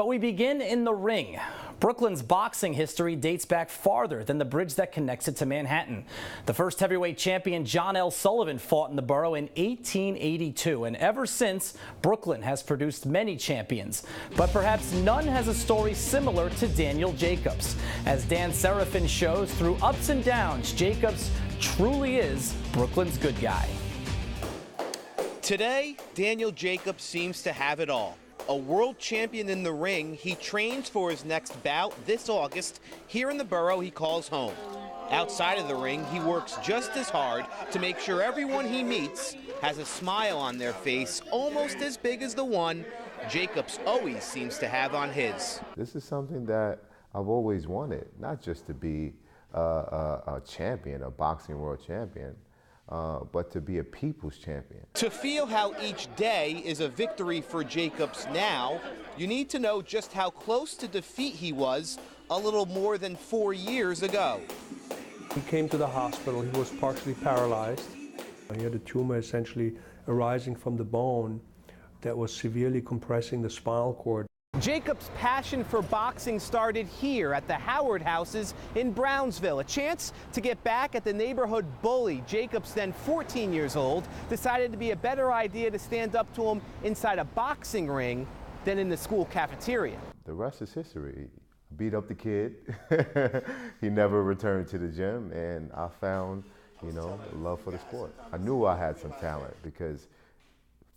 But we begin in the ring. Brooklyn's boxing history dates back farther than the bridge that connects it to Manhattan. The first heavyweight champion, John L. Sullivan, fought in the borough in 1882, and ever since, Brooklyn has produced many champions. But perhaps none has a story similar to Daniel Jacobs. As Dan Serafin shows, through ups and downs, Jacobs truly is Brooklyn's good guy. Today, Daniel Jacobs seems to have it all. A world champion in the ring, he trains for his next bout this August here in the borough he calls home. Outside of the ring, he works just as hard to make sure everyone he meets has a smile on their face almost as big as the one Jacobs always seems to have on his. This is something that I've always wanted, not just to be a champion, a boxing world champion, but to be a people's champion. To feel how each day is a victory for Jacobs now, you need to know just how close to defeat he was a little more than 4 years ago. He came to the hospital. He was partially paralyzed. He had a tumor essentially arising from the bone that was severely compressing the spinal cord. Jacobs' passion for boxing started here at the Howard Houses in Brownsville. A chance to get back at the neighborhood bully. Jacobs, then 14 years old, decided it'd be a better idea to stand up to him inside a boxing ring than in the school cafeteria. The rest is history. Beat up the kid. He never returned to the gym, and I found, love for the sport. I knew I had some talent because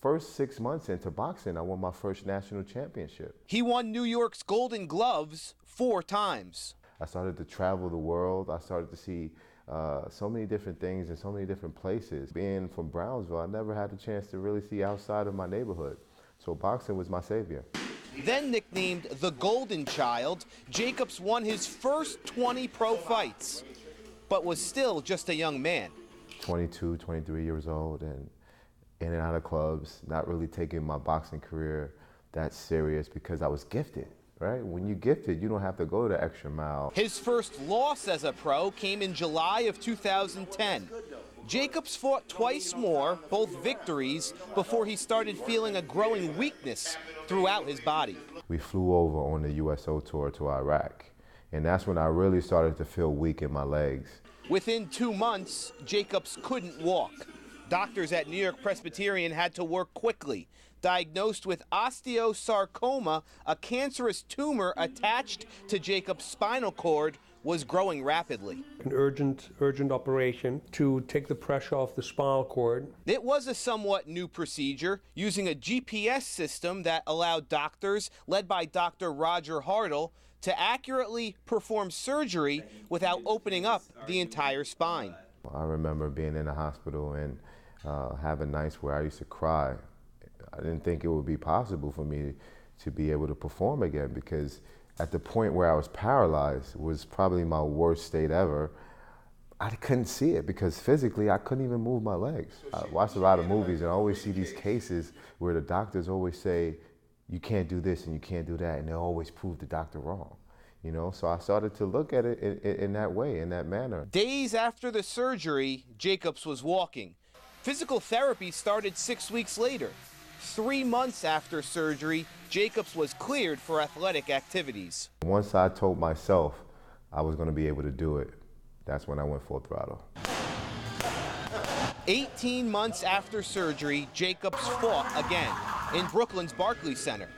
first 6 months into boxing, I won my first national championship. He won New York's Golden Gloves 4 times. I started to travel the world. I started to see so many different things in so many different places. Being from Brownsville, I never had the chance to really see outside of my neighborhood. So boxing was my savior. Then nicknamed the Golden Child, Jacobs won his first 20 pro fights, but was still just a young man. 22, 23 years old, and in and out of clubs, not really taking my boxing career that serious because I was gifted, right? When you're gifted, you don't have to go the extra mile. His first loss as a pro came in July of 2010. Jacobs fought twice more, both victories, before he started feeling a growing weakness throughout his body. We flew over on the USO tour to Iraq, and that's when I really started to feel weak in my legs. Within 2 months, Jacobs couldn't walk. Doctors at New York Presbyterian had to work quickly. Diagnosed with osteosarcoma, a cancerous tumor attached to Jacobs' spinal cord was growing rapidly. An urgent operation to take the pressure off the spinal cord. It was a somewhat new procedure using a GPS system that allowed doctors, led by Dr. Roger Hartle, to accurately perform surgery without opening up the entire spine. I remember being in the hospital and having nights where I used to cry. I didn't think it would be possible for me to be able to perform again because at the point where I was paralyzed was probably my worst state ever. I couldn't see it because physically I couldn't even move my legs. I watched a lot of movies and I always see these cases where the doctors always say, you can't do this and you can't do that, and they always prove the doctor wrong. So I started to look at it in that way, in that manner. Days after the surgery, Jacobs was walking. Physical therapy started 6 weeks later. 3 months after surgery, Jacobs was cleared for athletic activities. Once I told myself I was going to be able to do it, that's when I went full throttle. 18 months after surgery, Jacobs fought again in Brooklyn's Barclays Center.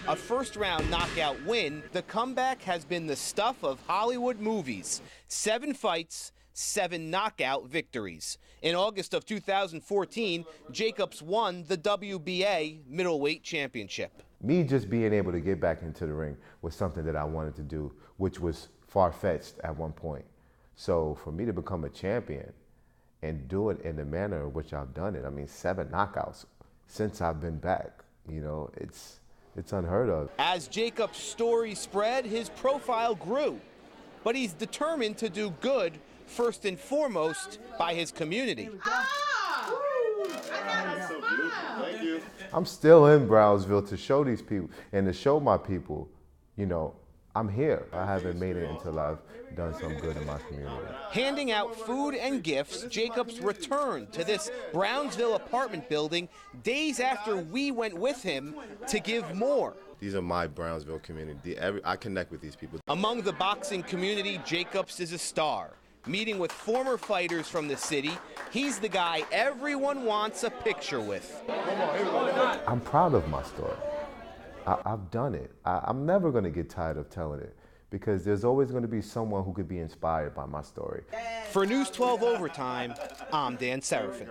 A first-round knockout win, the comeback has been the stuff of Hollywood movies. 7 fights, 7 knockout victories. In August of 2014, Jacobs won the WBA middleweight championship. Me just being able to get back into the ring was something that I wanted to do, which was far-fetched at one point. So for me to become a champion and do it in the manner in which I've done it, 7 knockouts since I've been back, it's unheard of. As Jacobs' story spread, his profile grew, but he's determined to do good first and foremost by his community. I'm still in Brownsville to show these people and to show my people, I'm here. I haven't made it until I've done some good in my community. Handing out food and gifts, Jacobs returned to this Brownsville apartment building days after we went with him to give more. These are my Brownsville community. I connect with these people. Among the boxing community, Jacobs is a star. Meeting with former fighters from the city, he's the guy everyone wants a picture with. I'm proud of my story. I've done it. I'm never going to get tired of telling it because there's always going to be someone who could be inspired by my story. For News 12 Overtime, I'm Dan Serafin.